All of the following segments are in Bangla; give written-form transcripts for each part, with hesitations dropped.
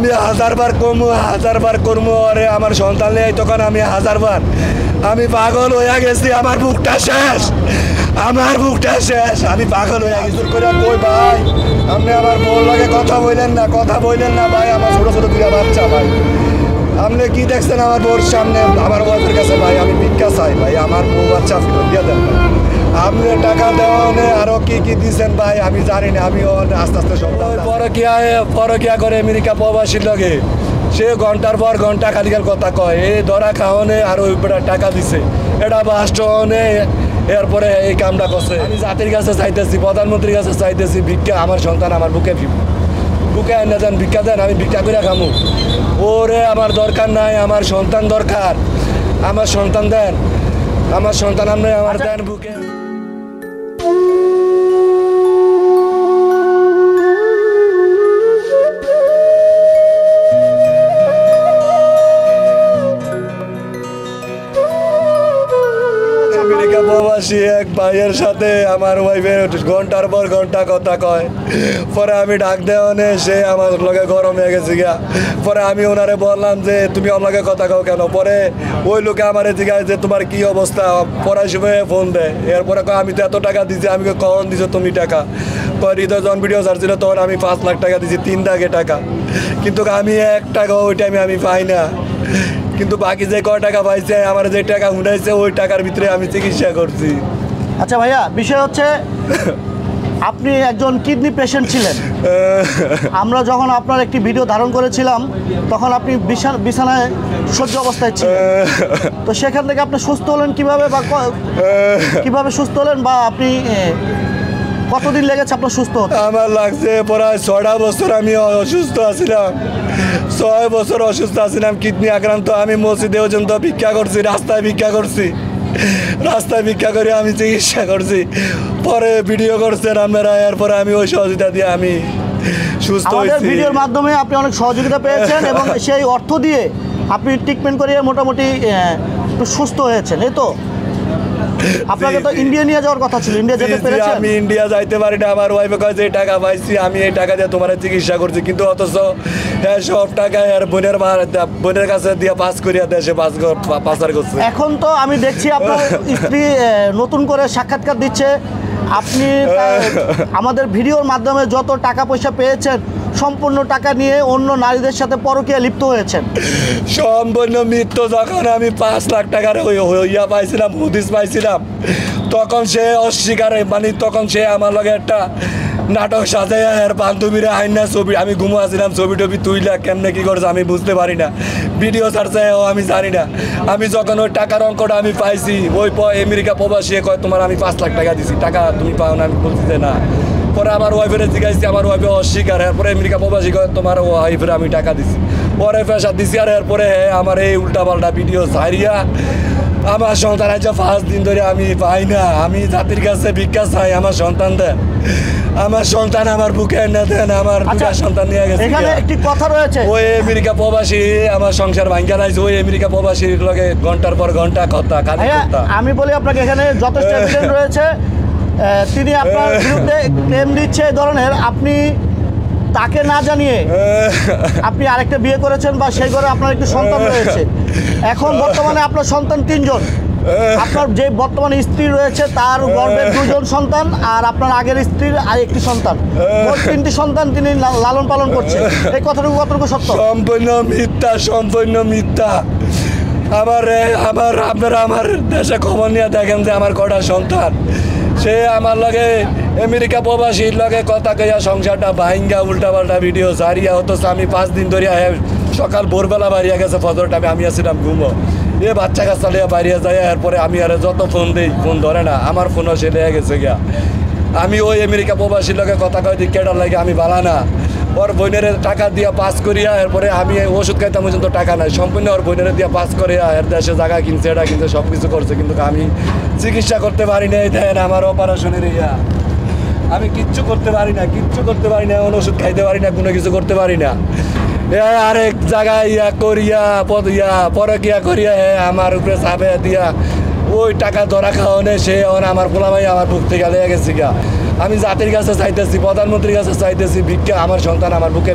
আমি 1000 বার কমু 1000 বার করবো আরে আমার সন্তান নেই তখন আমি 1000 বার আমি পাগল হয়ে গেছি আমার বুকটা শেষ আমার বুকটা শেষ আমি পাগল হয়ে গেছি করে কই ভাই আপনি আমার বউর লগে কথা বললেন না ভাই আমার ছোট ছোট দুইটা বাচ্চা ভাই আপনি কি দেখছেন আমার বউর সামনে আমার ওয়াইফের কাছে ভাই আমি ভিক্ষা চাই ভাই আমার বউ বাচ্চা ফিরত দিয়ে দেন আপনি টাকা দেওয়া আরো কি কি দিচ্ছেন ভাই আমি জানি না আমি আস্তে আস্তে সব পরকিয়া করে আমেরিকা প্রবাসীর লগে সে ঘন্টার পর ঘন্টা খালি কথা কয় এই ধরা খাওয়ানে আর ওই টাকা দিছে এটা বাস্টনে এরপরে এই কামটা করছে আমি জাতির কাছে চাইতেছি প্রধানমন্ত্রীর কাছে চাইতেছি ভিক্ষা আমার সন্তান আমার বুকে এনে দেন ভিক্ষা দেন আমি ভিক্ষা করে খামু ওরে আমার দরকার নাই আমার সন্তান দরকার আমার সন্তান দেন আমার সন্তান আপনি আমার দেন বুকে প্রবাসী এক ভাইয়ের সাথে আমার ওয়াইফের ঘন্টার পর ঘন্টা কথা কয় পরে আমি ডাক দেওয়ানে সে আমার লগে গরম হয়ে গেছে গিয়া পরে আমি ওনারে বললাম যে তুমি ওর লগে কথা কও কেন পরে ওই লোকে আমার জিজ্ঞাসা যে তোমার কি অবস্থা পড়ার সময় ফোন দেয় এরপরে আমি তো এত টাকা দিছি আমি কখন দিছো তুমি টাকা হৃদয় যখন ভিডিও ছাড়ছিল তখন আমি 5 লাখ টাকা দিছি 3 দাগে টাকা কিন্তু আমি 1 টাকা ওই টাইমে আমি পাই না কিন্তু বাকি যে কয় টাকা পাইছে আমার যে টাকা উঠাইছে ওই টাকার ভিতরে আমি চিকিৎসা করছি আচ্ছা ভাইয়া বিষয় হচ্ছে আপনি একজন কিডনি পেশেন্ট ছিলেন আমরা যখন আপনার একটি ভিডিও ধারণ করেছিলাম তখন আপনি বিছানায় শয্যা অবস্থায় ছিলেন তো সেখান থেকে আপনি সুস্থ হলেন কিভাবে বা কিভাবে সুস্থ হলেন বা আপনি কতদিন লেগেছে আপনার সুস্থ হতে? আমার লাগছে প্রায় 6টা বছর আমি অসুস্থ আছিলাম 6 বছর অসুস্থ আছিলাম কিডনি আক্রান্ত আমি মসজিদে পর্যন্ত ভিক্ষা করছি রাস্তায় ভিক্ষা করে আমি চিকিৎসা করছি পরে ভিডিও করছেন আপনারা এরপরে আমি ওই সহযোগিতা দিয়ে আমি সুস্থ হয়েছি আমাদের ভিডিওর মাধ্যমে আপনি অনেক সহযোগিতা পেয়েছেন এবং সেই অর্থ দিয়ে আপনি ট্রিটমেন্ট করিয়ে মোটামুটি একটু সুস্থ হয়েছেন এই তো আপনাকে তো ইন্ডিয়া নিয়ে যাওয়ার কথা ছিল ইন্ডিয়া যেতে পেরেছেন আমি ইন্ডিয়া যাইতে পারি না আমার ওয়াইফে কয় যে টাকা পাইছি আমি এই টাকা দিয়ে তোমার চিকিৎসা করছি কিন্তু অথচ সব টাকা আর বোনের কাছে দিয়ে পাস করিয়া দেশে পাচার করছে এখন তো আমি দেখছি আপনার স্ত্রী নতুন করে সাক্ষাৎকার দিচ্ছে আপনি আমাদের ভিডিওর মাধ্যমে যত টাকা পয়সা পেয়েছেন সম্পূর্ণ টাকা নিয়ে অন্য নারীদের সাথে পরকীয়া লিপ্ত হয়েছেন সম্পূর্ণ মৃত্যু যখন আমি 5 লাখ টাকার ইয়া পাইছিলাম হুদিস পাইছিলাম তখন সে অস্বীকার মানে তখন সে আমার লগে একটা নাটক সাজাই আর বান্ধবীরা আইন না ছবি আমি ঘুমো আসছিলাম ছবি টবি তুইলা কেমনে কি করছে আমি বুঝতে পারি না ভিডিও ছাড়ছে আমি জানি না আমি যখন ওই টাকার অঙ্কটা আমি পাইছি ওই আমেরিকা প্রবাসী কয় তোমার আমি 5 লাখ টাকা দিছি টাকা তুমি পাও না আমি বলছি যে না পরে আমার ওয়াইফের জিজ্ঞাসি আমার ওয়াইফে অস্বীকার এরপরে আমেরিকা প্রবাসী কয় তোমার ওয়াইফের আমি টাকা দিছি পরে পেশা দিছি আর এরপরে আমার এই উল্টাপাল্টা ভিডিও ছাড়িয়া আমার সন্তান আজ 5 দিন ধরে আমি পাই না আমি জাতির কাছে ভিক্ষা চাই আমার সন্তান দেন আমার সন্তান আমার বুকে এনে দেন আমার দুটা সন্তান নিয়ে গেছে এখানে একটি কথা রয়েছে ওই আমেরিকা প্রবাসী আমার সংসার ভাঙ্গা লাইছে ওই আমেরিকা প্রবাসীর লগে ঘন্টার পর ঘন্টা কথা খালি কথা আমি বলি আপনাকে এখানে যথেষ্ট এভিডেন্স রয়েছে তিনি আপনার বিরুদ্ধে ক্লেম দিচ্ছে এই ধরনের আপনি তাকে না জানিয়ে আপনি আরেকটা বিয়ে করেছেন বা সেই ঘরে আপনার একটি সন্তান রয়েছে এখন বর্তমানে আপনার সন্তান 3 জন আপনার যে বর্তমানে স্ত্রী রয়েছে তার গর্ভে 2 জন সন্তান আর আপনার আগের স্ত্রীর আরেকটি সন্তান মোট 3টি সন্তান তিনি লালন পালন করছেন এই কথাটুকু কতটুকু সত্য সম্পূর্ণ মিথ্যা আপনারা আমার দেশে খবর নিয়ে দেখেন যে আমার কটা সন্তান সে আমার লগে আমেরিকা প্রবাসীর লগে কথা কইয়া সংসারটা ভাঙ্গা উল্টাপাল্টা ভিডিও ছাড়িয়া অথচ আমি 5 দিন ধরিয়া সকাল ভোরবেলা বাড়িয়া গেছে ফজর টাইমে আমি আসছিলাম ঘুমো বাচ্চা কাচ্চা লিয়া বাড়িয়া যাই এরপরে আমি আর যত ফোন দিই ফোন ধরে না আমার ফোনও সে লেগে গেছে গিয়া আমি ওই আমেরিকা প্রবাসীর লগে কথা কই দিই কেটার লাগে আমি বালা না ওর বোনের টাকা দিয়া পাস করিয়া এরপরে আমি ওষুধ খাইতাম পর্যন্ত টাকা নাই সম্পূর্ণ ওর বোনের দিয়া পাস করিয়া এর দেশে জায়গা কিনছে এটা কিনছে সব কিছু করছে কিন্তু আমি চিকিৎসা করতে পারি না দেন আমার অপারেশনের ইয়া আমি কিচ্ছু করতে পারি না ওষুধ খাইতে পারি না কোনো কিছু করতে পারি না আরেক জায়গায় পরকিয়া করিয়া আমার উপরে চাপে দিয়া ওই টাকা ধরা খাওয়ানে সে আমার পোলামাই আমার বুক থেকে লেগে গেছে গা আমি জাতির কাছে চাইতেছি প্রধানমন্ত্রীর কাছে চাইতেছি ভিক্ষা আমার সন্তান আমার বুকে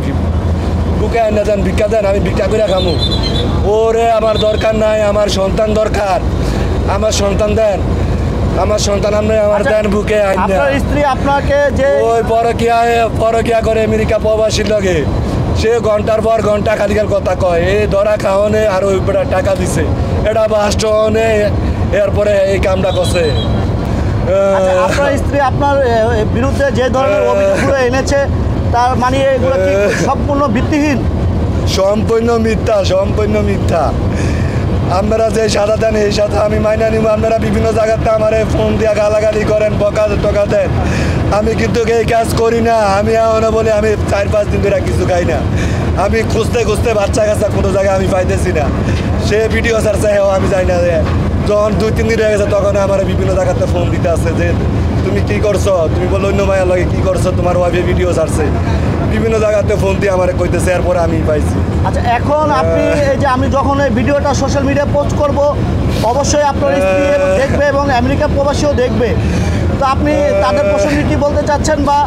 বুকে আইনা দেন, ভিক্ষা দেন, আমি ভিক্ষা করে খামু। ওরে আমার দরকার নাই, আমার সন্তান দরকার, আমার সন্তান দেন, আমার সন্তান আপনি আমার দেন বুকে আইনা। আপনার স্ত্রী আপনাকে যে ওই পরকিয়া করে আমেরিকা প্রবাসীর লগে, সে ঘন্টার পর ঘন্টা খালি কথা কয়, এই ধরা খাওয়ানে আর ওই টাকা দিছে, এটা বাস্টনে এরপরে এই কামটা করছে। আচ্ছা, আপনার স্ত্রী আপনার বিরুদ্ধে যে ধরনের অভিযোগগুলো এনেছে তার মানে এগুলো কি সম্পূর্ণ ভিত্তিহীন? সম্পূর্ণ মিথ্যা, সম্পূর্ণ মিথ্যা। আপনারা যে সাদা দেন এই সাথে আমি মাইনা নিব। আপনারা বিভিন্ন জায়গাতে আমার ফোন দিয়ে গালাগালি করেন, বকা টকা দেন, আমি কিন্তু এই কাজ করি না। আমি এখনো বলি আমি 4-5 দিন ধরে কিছু খাই না। আমি খুঁজতে খুঁজতে বাচ্চা কাচ্চা কোনো জায়গায় আমি পাইতেছি না। সে ভিডিও ছাড়ছে, হ্যাঁ আমি যাই না। যখন 2-3 দিন হয়ে গেছে তখন আমার বিভিন্ন জায়গাতে ফোন দিতে আসছে যে তুমি কি করছো, তুমি বলো অন্য মায়ের লাগে কি করছো, তোমার ওয়াইফে ভিডিও ছাড়ছে, বিভিন্ন জায়গাতে ফোন দিয়ে আমার কইতেছে, এরপরে আমি পাইছি। আচ্ছা, এখন আপনি এই যে আমি যখন এই ভিডিওটা সোশ্যাল মিডিয়ায় পোস্ট করব, অবশ্যই আপনার স্ত্রী দেখবে এবং আমেরিকা প্রবাসীও দেখবে। তো আপনি তাদের প্রসঙ্গে কি বলতে চাচ্ছেন, বা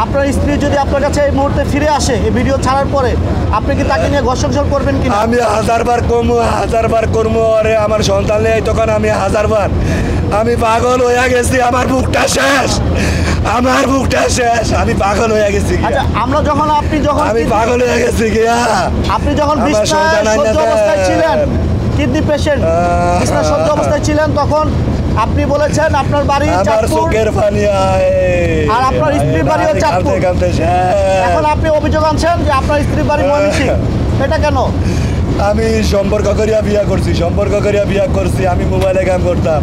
আপনার স্ত্রী যদি আপনার কাছে এই মুহূর্তে ফিরে আসে এই ভিডিও ছাড়ার পরে, আপনি কি তাকে নিয়ে ঘর্ষণ করবেন কি? আমি 1000বার কর্ম আরে আমার সন্তান নেই তখন আমি 1000বার, আমি পাগল হয়ে গেছি, আমার বুকটা শেষ, আমার বুকটা শেষ, আমি পাগল হয়ে গেছি। আচ্ছা, আমি পাগল হয়ে গেছি গিয়া। আপনি যখন বিছানায় অবস্থায় ছিলেন, কিডনি পেশেন্ট বিছানায় সহ্য অবস্থায় ছিলেন, তখন আপনি বলেছেন আপনার বাড়ি চাঁদপুর, আর আপনার স্ত্রীর বাড়িও চাঁদপুর। এখন আপনি অভিযোগ আনছেন যে আপনার স্ত্রীর বাড়ি ময়মনসিংহ, এটা কেন? আমি সম্পর্ক করিয়া বিয়া করছি, আমি মোবাইলে কাম করতাম,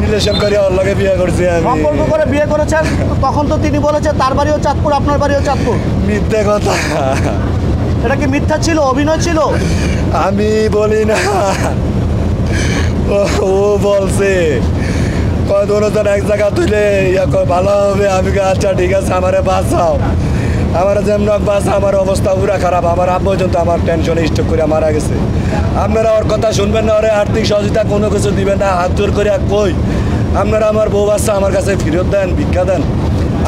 রিলেশন করিয়া ওর লগে বিয়া করছি। সম্পর্ক করে বিয়ে করেছেন, তখন তো তিনি বলেছেন তার বাড়িও চাঁদপুর, আপনার বাড়িও চাঁদপুর। মিথ্যে কথা। এটা কি মিথ্যা ছিল, অভিনয় ছিল? আমি বলি না, ও বলছে দুজন এক জায়গা তুলে ভালো হবে। আমি আচ্ছা ঠিক আছে, আমারে বাঁচাও, আমার যেমন বাঁচা, আমার অবস্থা পুরা খারাপ, আমার আব্বু পর্যন্ত আমার টেনশনে স্ট্রোক করে মারা গেছে। আপনারা ওর কথা শুনবেন না, ওরে আর্থিক সহযোগিতা কোনো কিছু দিবেন না, হাত জোর করে কই আপনারা আমার বউ বাচ্চা আমার কাছে ফেরত দেন, ভিক্ষা দেন,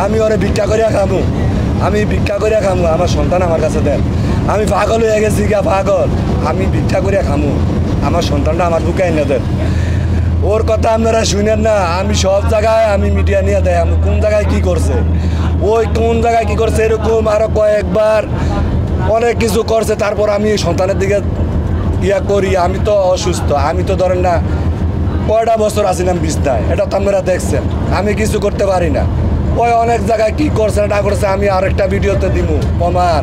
আমি ওরে ভিক্ষা করিয়া খামু, আমার সন্তান আমার কাছে দেন। আমি পাগল হয়ে গেছি গা, পাগল, আমি ভিক্ষা করিয়া খামু, আমার সন্তানটা আমার বুকে এনে দেন। ওর কথা আপনারা শুনেন না, আমি সব জায়গায় আমি মিডিয়া নিয়ে দেয়, আমি কোন জায়গায় কি করছে, ওই কোন জায়গায় কি করছে, এরকম আরো কয়েকবার অনেক কিছু করছে। তারপর আমি সন্তানের দিকে ইয়া করি, আমি তো অসুস্থ, আমি তো ধরেন না কয়টা বছর আছিলাম বিছনায়, এটা তো আপনারা দেখছেন, আমি কিছু করতে পারি না। ওই অনেক জায়গায় কি করছে না করছে আমি আরেকটা ভিডিওতে দিব প্রমাণ,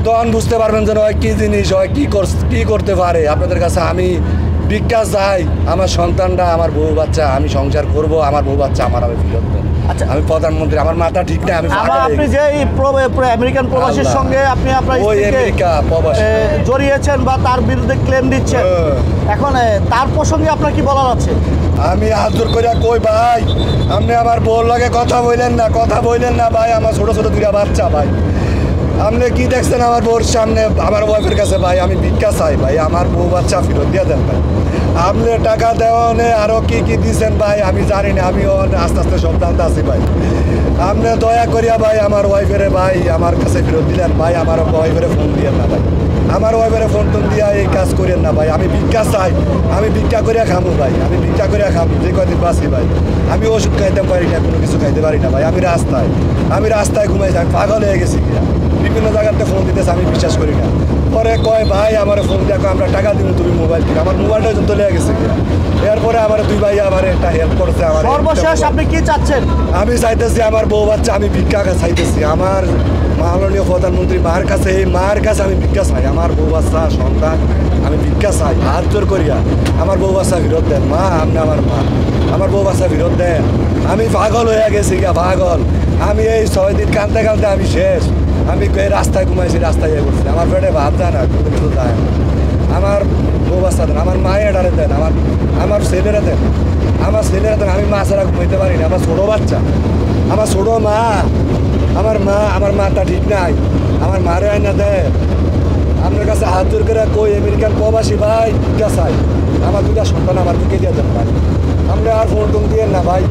তখন বুঝতে পারবেন যেন ওই কী জিনিস হয়, কী করতে পারে। আপনাদের কাছে আমি ভিক্ষা চাই, আমার সন্তানরা, আমার বউ বাচ্চা, আমি সংসার করব, আমার বউ বাচ্চা আমার আমি ফেরত দেন। আচ্ছা, আমি প্রধানমন্ত্রী, আমার মাথা ঠিক না। আপনি যে আমেরিকান প্রবাসীর সঙ্গে আপনি আপনার জড়িয়েছেন বা তার বিরুদ্ধে ক্লেম দিচ্ছেন, এখন তার প্রসঙ্গে আপনার কি বলার আছে? আমি হাত জোর করে কই ভাই, আপনি আমার বউর লাগে কথা বললেন না ভাই, আমার ছোট ছোট 2টা বাচ্চা ভাই, আপনি কি দেখছেন আমার বউর সামনে, আমার ওয়াইফের কাছে ভাই আমি ভিক্ষা চাই ভাই, আমার বউ বাচ্চা ফেরত দিয়ে দেন ভাই। আপনি টাকা দেওয়ানে আরো কি দিচ্ছেন ভাই আমি জানি না, আমি আস্তে আস্তে সব জানতে আছি ভাই। আপনি দয়া করিয়া ভাই আমার ওয়াইফের ভাই আমার কাছে ফেরত দিলেন ভাই, আমার ওয়াইফের ফোন দিয়েন না ভাই, আমার ওয়াইফের ফোন দিয়া এই কাজ করেন না ভাই। আমি ভিক্ষা চাই, আমি ভিক্ষা করিয়া খামু ভাই, আমি ভিক্ষা করিয়া খামু, যে কদিন বাঁচি ভাই। আমি ওষুধ খাইতে পারি না, কোনো কিছু খাইতে পারি না ভাই, আমি রাস্তায় ঘুমাই যাই, পাগল হয়ে গেছি গিয়া। বিভিন্ন জায়গাতে ফোন দিতেছে, আমি বিশ্বাস করি না। পরে কয় ভাই আমার ফোন দেখো, আমরা টাকা দিব, তুমি মোবাইল কিনে, আমার মোবাইলটা যখন চলে গেছে গিয়া। এরপরে আমার 2 ভাই আমার একটা হেল্প করছে। আমার সর্বশেষ আপনি কি চাচ্ছেন? আমি চাইতেছি আমার বউ বাচ্চা, আমি ভিক্ষা চাইতেছি, আমার মাননীয় প্রধানমন্ত্রী মার কাছে আমি ভিক্ষা চাই, আমার বউ বাচ্চা সন্তান আমি ভিক্ষা চাই, হাত জোর করিয়া আমার বউ বাচ্চা ফেরত দেন। মা আপনি আমার মা, আমার বউ বাচ্চা ফেরত দেন। আমি পাগল হয়ে গেছি গা, পাগল। আমি এই 6 দিন কাঁদতে আমি শেষ। আমি রাস্তায় ঘুমাইছি, রাস্তায় ইয়ে করছি, আমার পেটে ভাত যায় না, কোনো কিছু যায় না। আমার বউ বাচ্চা দেন, আমার মায়ের ডারে দেন, আমার ছেলেরা দেন, আমি মা ছাড়া ঘুমাইতে পারি না। আমার ছোটো বাচ্চা, আমার ছোটো মা, আমার মাটা ঠিক নাই, আমার মারে আইনা দেয়। আপনার কাছে হাত জোর করে কই আমেরিকান প্রবাসী ভাই ভিক্ষা চাই, আমার 2টা সন্তান আমার দিকে দিয়ে দেন ভাই। আমরা আর ফোন টোন দিয়েন না ভাই,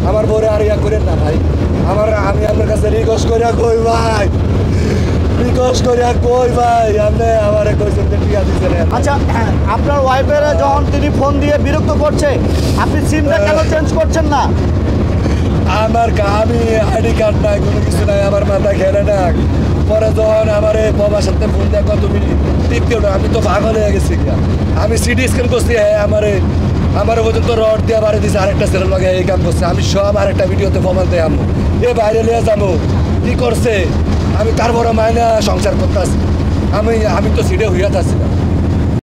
আমার বউরে আর ইয়া করেন না ভাই। আমি আপনার কাছে রিকোয়েস্ট করে কই ভাই, বিকশ করিয়া কই ভাই আপনি আমারে কইছেন যে টিয়া দিছেন আচ্ছা আপনার ওয়াইফের যখন তিনি ফোন দিয়ে বিরক্ত করছে আপনি সিমটা কেন চেঞ্জ করছেন না? আমার আমি আইডি কার্ড নাই কোনো কিছু নাই আমার মাথায় খেলে না পরে যখন আমার বাবার সাথে ফোন দেয় কত মিনিট টিপতে ওঠে আমি তো পাগল হয়ে গেছি আমি সিটি স্ক্যান করছি হ্যাঁ আমার পর্যন্ত রড দিয়ে বাড়ি দিয়েছে আরেকটা ছেলের লগে এই কাম করছে আমি সব আরেকটা ভিডিওতে প্রমাণ দেয় আমো এ বাইরে নিয়ে যাবো কি করছে আমি তার বড় মায়না সংসার করতেছি আমি তো সিটে হইয়া থাকছি না